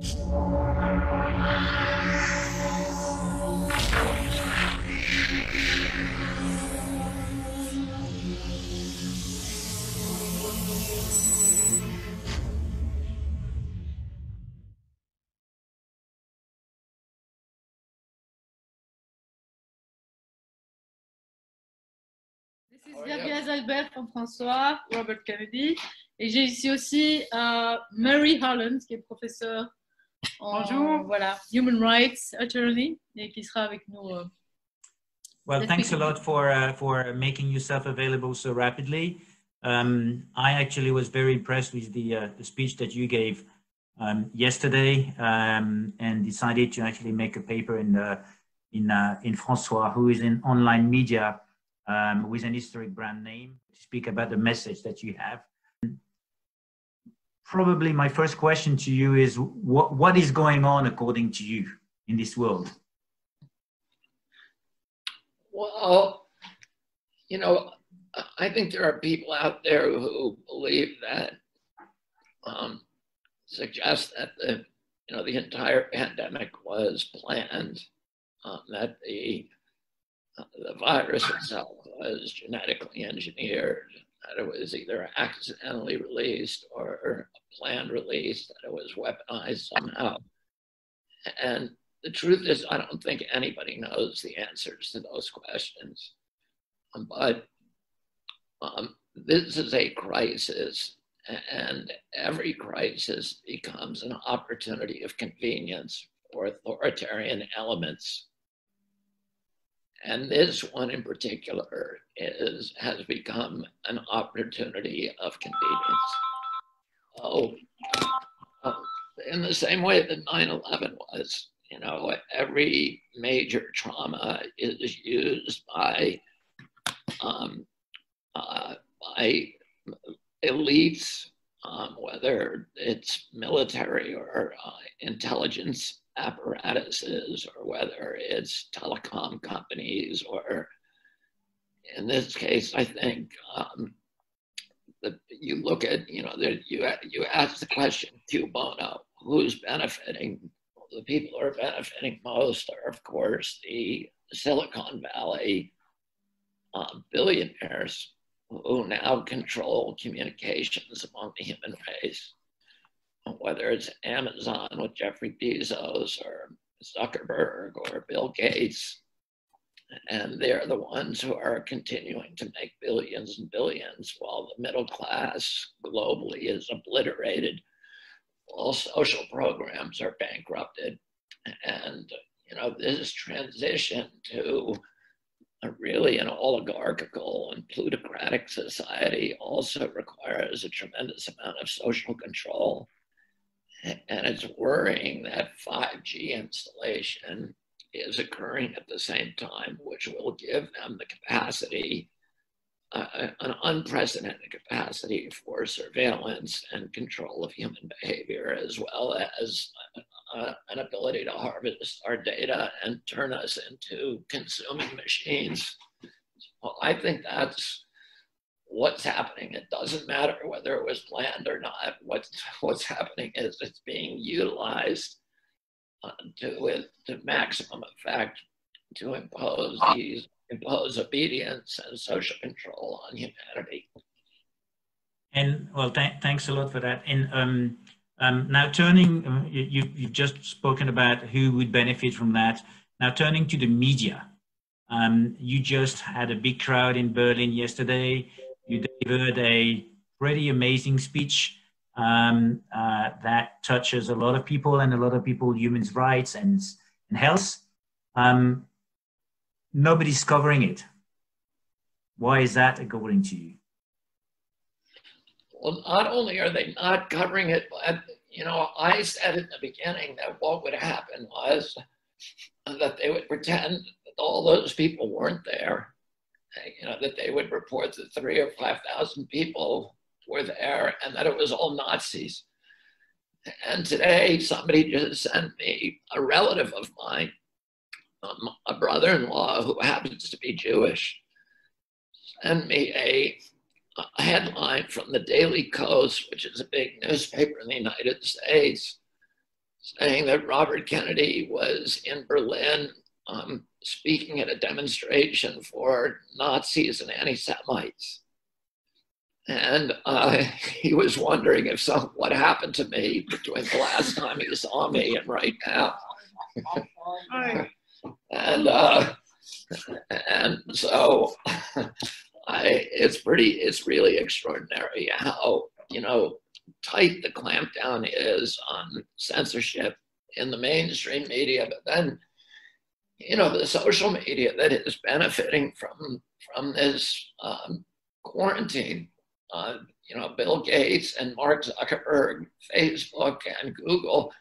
This is Albert from FranceSoir, Robert Kennedy. Et j'ai ici aussi Mary Holland, qui est professeure en voilà, Human Rights Attorney, et qui sera avec nous. Well, thanks a lot for making yourself available so rapidly. I actually was very impressed with the speech that you gave yesterday, and decided to actually make a paper in FranceSoir, who is in online media with an historic brand name, to speak about the message that you have. Probably my first question to you is, what is going on according to you in this world? Well, you know, I think there are people out there who believe that, suggest that the entire pandemic was planned, that the virus itself was genetically engineered, that it was either accidentally released or a planned release, that it was weaponized somehow. And the truth is, I don't think anybody knows the answers to those questions. But this is a crisis, and every crisis becomes an opportunity of convenience for authoritarian elements. And this one in particular has become an opportunity of convenience. In the same way that 9/11 was, you know, every major trauma is used by elites, whether it's military or intelligence apparatuses, or whether it's telecom companies, or in this case, I think you look at, you know, you ask the question, cui bono, who's benefiting? Well, the people who are benefiting most are, of course, the Silicon Valley billionaires who now control communications among the human race. Whether it's Amazon with Jeffrey Bezos, or Zuckerberg, or Bill Gates, and they're the ones who are continuing to make billions and billions, while the middle class globally is obliterated. All social programs are bankrupted. And, you know, this transition to really an oligarchical and plutocratic society also requires a tremendous amount of social control. And it's worrying that 5G installation is occurring at the same time, which will give them the capacity, an unprecedented capacity for surveillance and control of human behavior, as well as an ability to harvest our data and turn us into consuming machines. Well, I think that's what's happening. It doesn't matter whether it was planned or not. What's happening is it's being utilized to maximum effect to impose obedience and social control on humanity. And well, thanks a lot for that. And now turning, you've just spoken about who would benefit from that. Now turning to the media, you just had a big crowd in Berlin yesterday. You delivered a pretty amazing speech that touches a lot of people, and a lot of people, human rights and health. Nobody's covering it. Why is that, according to you? Well, not only are they not covering it, but, you know, I said in the beginning that what would happen was that they would pretend that all those people weren't there. You know, that they would report that 3,000 or 5,000 people were there and that it was all Nazis. And today, somebody just sent me, a relative of mine, a brother-in-law who happens to be Jewish, sent me a headline from the Daily Kos, which is a big newspaper in the United States, saying that Robert Kennedy was in Berlin speaking at a demonstration for Nazis and anti-Semites. And he was wondering if what happened to me between the last time he saw me and right now. and so it's really extraordinary how, tight the clampdown is on censorship in the mainstream media, but then, the social media that is benefiting from this quarantine. Bill Gates and Mark Zuckerberg, Facebook and Google.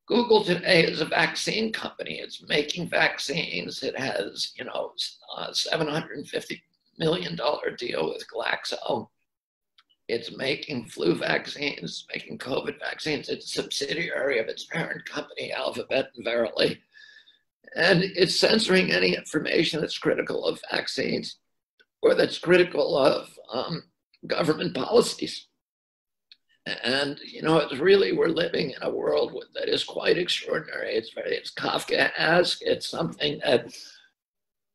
Google today is a vaccine company. It's making vaccines. It has, $750 million deal with Glaxo. It's making flu vaccines, making COVID vaccines. It's a subsidiary of its parent company, Alphabet and Verily. And it's censoring any information that's critical of vaccines or that's critical of government policies. And, it's really, we're living in a world that is quite extraordinary. It's Kafkaesque. It's something that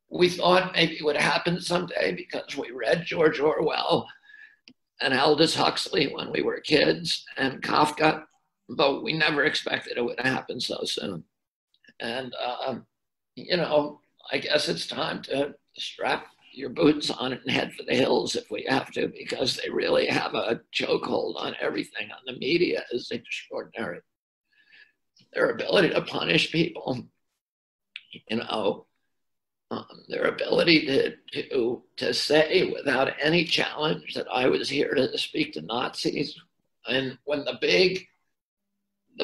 we thought maybe would happen someday because we read George Orwell and Aldous Huxley when we were kids and Kafka, but we never expected it would happen so soon. And, I guess it's time to strap your boots on and head for the hills if we have to, because they really have a chokehold on everything. On the media is extraordinary. Their ability to punish people, their ability to say without any challenge that I was here to speak to Nazis. And when the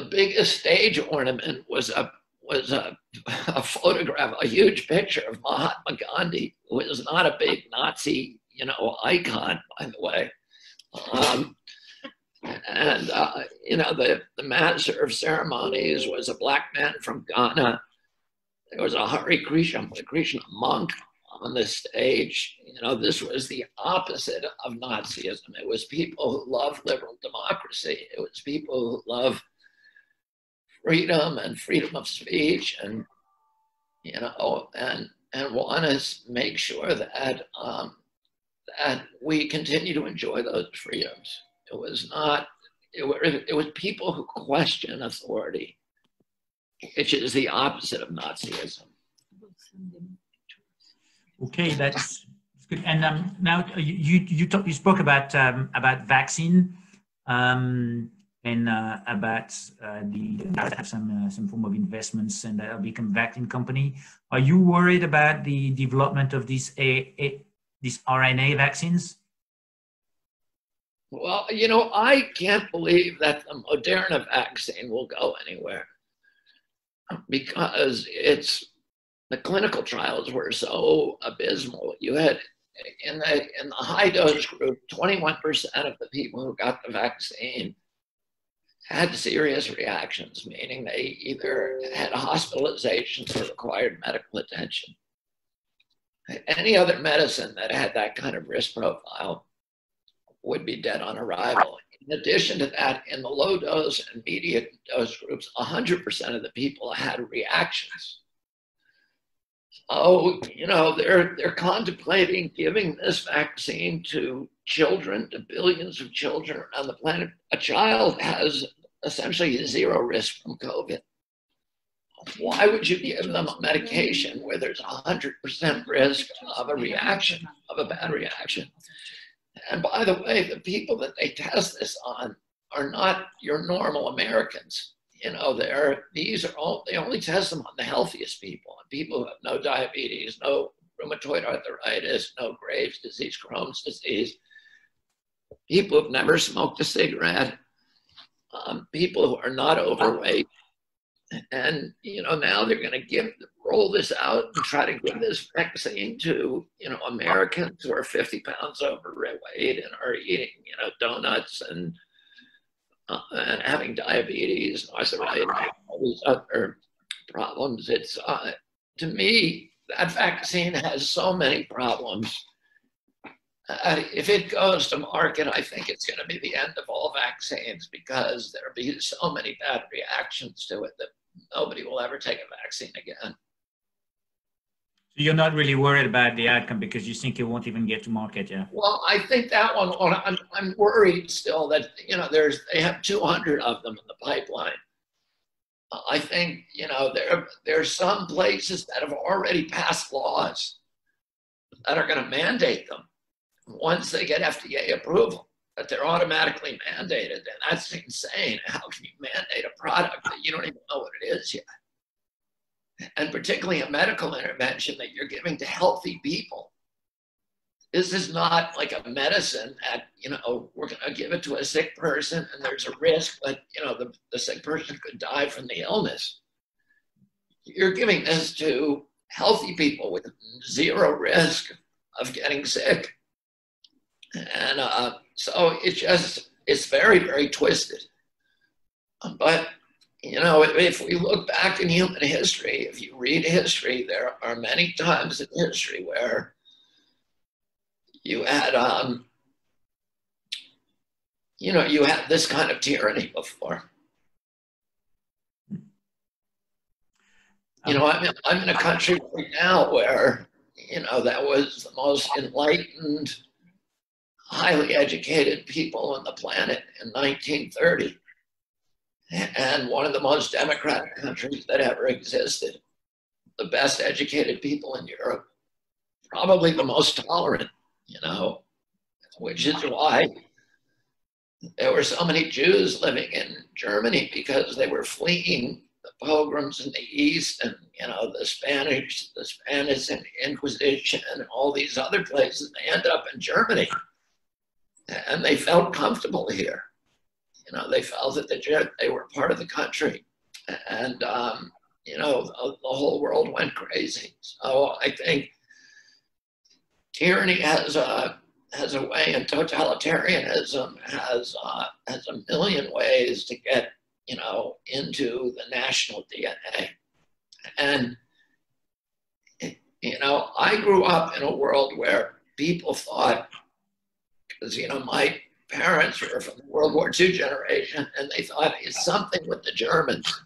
biggest stage ornament was a photograph, a huge picture of Mahatma Gandhi, who is not a big Nazi, icon, by the way. The master of ceremonies was a black man from Ghana. There was a Hare Krishna monk on the stage. This was the opposite of Nazism. It was people who love liberal democracy. It was people who love freedom and freedom of speech, and want to make sure that that we continue to enjoy those freedoms. It was people who question authority, which is the opposite of Nazism. Okay, that's good. And now you spoke about vaccine. And about have some form of investments and become vaccine company. Are you worried about the development of these RNA vaccines? Well, I can't believe that the Moderna vaccine will go anywhere because the clinical trials were so abysmal. You had in the high dose group, 21% of the people who got the vaccine had serious reactions, meaning they either had hospitalizations or required medical attention. Any other medicine that had that kind of risk profile would be dead on arrival. In addition to that, in the low dose and medium dose groups, 100% of the people had reactions. So, they're contemplating giving this vaccine to children, to billions of children around the planet. A child has essentially zero risk from COVID. Why would you give them a medication where there's 100% risk of a reaction, of a bad reaction? And by the way, the people that they test this on are not your normal Americans. They only test them on the healthiest people who have no diabetes, no rheumatoid arthritis, no Graves' disease, Crohn's disease, people who've never smoked a cigarette, people who are not overweight. And, now they're going to roll this out and try to give this vaccine to, Americans who are 50 pounds overweight and are eating, donuts and having diabetes, arthritis, all these other problems. It's, to me, that vaccine has so many problems If it goes to market, I think it's going to be the end of all vaccines because there'll be so many bad reactions to it that nobody will ever take a vaccine again. So you're not really worried about the outcome because you think it won't even get to market, yeah? Well, I think that one, I'm worried still that, you know, they have 200 of them in the pipeline. I think, you know, there's some places that have already passed laws that are going to mandate them once they get FDA approval, that they're automatically mandated. And that's insane. How can you mandate a product that you don't even know what it is yet? And particularly a medical intervention that you're giving to healthy people. This is not like a medicine that, you know, we're going to give it to a sick person and there's a risk, but, you know, the sick person could die from the illness. You're giving this to healthy people with zero risk of getting sick. And so it's very, very twisted. But, you know, if we look back in human history, if you read history, there are many times in history where you had, you know, you had this kind of tyranny before. You know, I'm in a country right now where, you know, that was the most enlightened, highly educated people on the planet in 1930. And one of the most democratic countries that ever existed. The best educated people in Europe. Probably the most tolerant, you know, which is why there were so many Jews living in Germany because they were fleeing the pogroms in the East and, you know, the Spanish Inquisition and all these other places. They ended up in Germany and they felt comfortable here. You know, they felt that they were part of the country and, you know, the whole world went crazy. So I think tyranny has a way, and totalitarianism has a million ways to get, you know, into the national DNA. And, you know, I grew up in a world where people thought, because, you know, my parents were from the World War II generation, and they thought it's something with the Germans.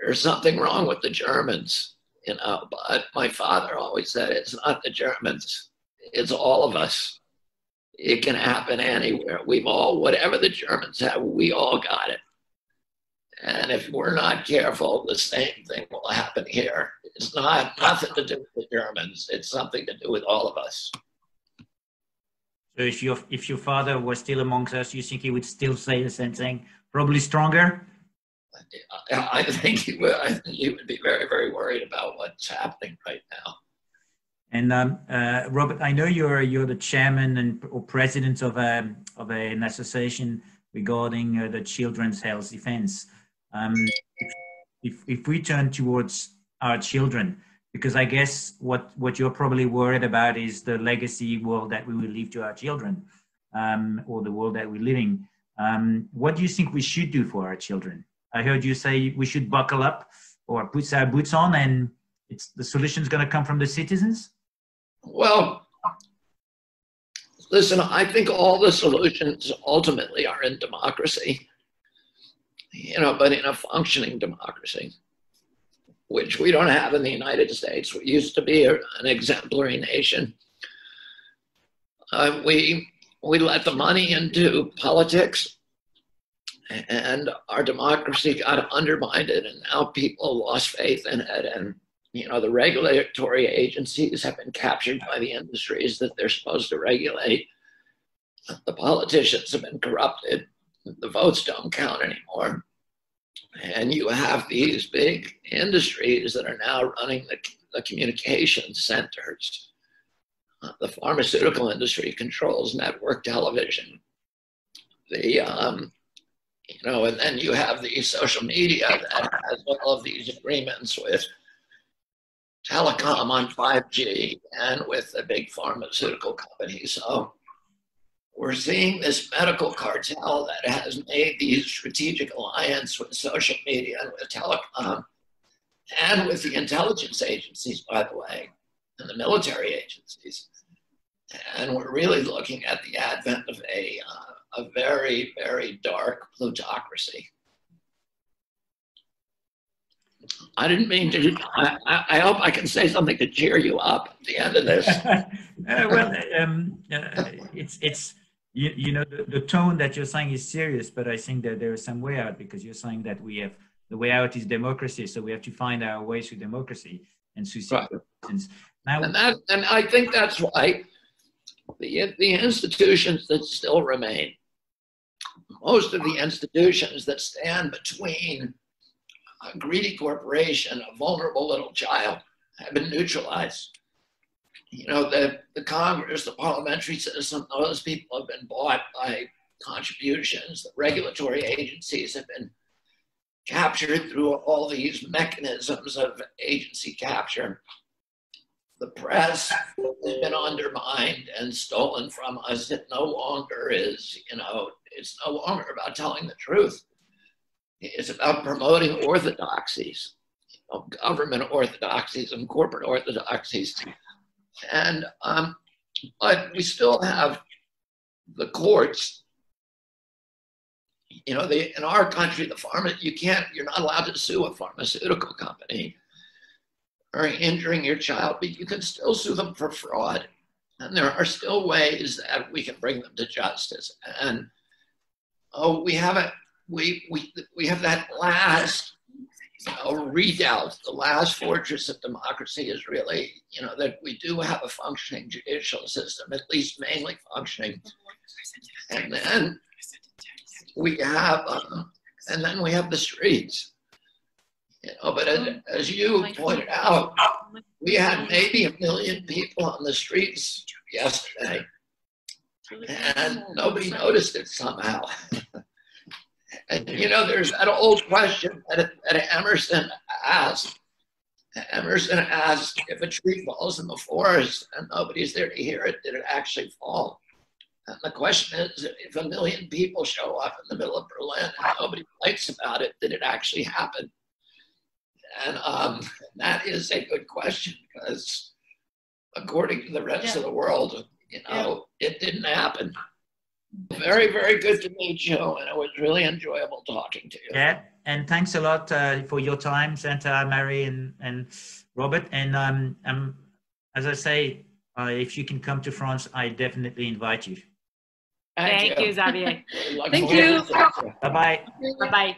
There's something wrong with the Germans, you know, but my father always said it's not the Germans, it's all of us. It can happen anywhere. We've all, whatever the Germans have, we all got it. And if we're not careful, the same thing will happen here. It's nothing to do with the Germans. It's something to do with all of us. So if your father was still amongst us, you think he would still say the same thing? Probably stronger? I think he would. I think he would be very, very worried about what's happening right now. And Robert, I know you're the chairman or president of an association regarding the children's health defense. If we turn towards our children, because I guess what you're probably worried about is the legacy world that we will leave to our children, or the world that we're living. What do you think we should do for our children? I heard you say we should buckle up or put our boots on, and the solution's going to come from the citizens? Well, listen, I think all the solutions ultimately are in democracy, you know, but in a functioning democracy, which we don't have in the United States. We used to be an exemplary nation. We let the money into politics, and our democracy got undermined, and now people lost faith in it. And, you know, the regulatory agencies have been captured by the industries that they're supposed to regulate. The politicians have been corrupted. The votes don't count anymore. And you have these big industries that are now running the communication centers. The pharmaceutical industry controls network television. You know, and then you have the social media that has all of these agreements with telecom on 5G and with the big pharmaceutical companies. So we're seeing this medical cartel that has made these strategic alliance with social media and with telecom and with the intelligence agencies, by the way, and the military agencies. And we're really looking at the advent of a very, very dark plutocracy. I didn't mean to, I hope I can say something to cheer you up at the end of this. It's you know, the tone that you're saying is serious, but I think that there is some way out, because you're saying that we have, the way out is democracy, so we have to find our way through democracy and through citizens. Now, and I think that's why the institutions that still remain, most of the institutions that stand between a greedy corporation, a vulnerable little child, have been neutralized. You know, the Congress, the parliamentary system, those people have been bought by contributions. The regulatory agencies have been captured through all these mechanisms of agency capture. The press has been undermined and stolen from us. It no longer is, you know, it's no longer about telling the truth. It's about promoting orthodoxies, you know, government orthodoxies and corporate orthodoxies. And, but we still have the courts. You know, in our country, you're not allowed to sue a pharmaceutical company or injuring your child, but you can still sue them for fraud. And there are still ways that we can bring them to justice. And we have that last, you know, redoubt. The last fortress of democracy is really, you know, that we do have a functioning judicial system, at least mainly functioning. And then we have the streets. You know, but as you pointed out, we had maybe 1 million people on the streets yesterday, and nobody noticed it somehow. And you know, there's that old question that Emerson asked. Emerson asked, if a tree falls in the forest and nobody's there to hear it, did it actually fall? And the question is, if 1 million people show up in the middle of Berlin and nobody writes about it, did it actually happen? And that is a good question, because according to the rest of the world, you know, it didn't happen. Very, very good to meet you, and it was really enjoyable talking to you. Yeah, and thanks a lot for your time, Senta, Mary, and Robert. And as I say, if you can come to France, I definitely invite you. Thank you, Xavier. Thank you. Bye-bye. Bye-bye.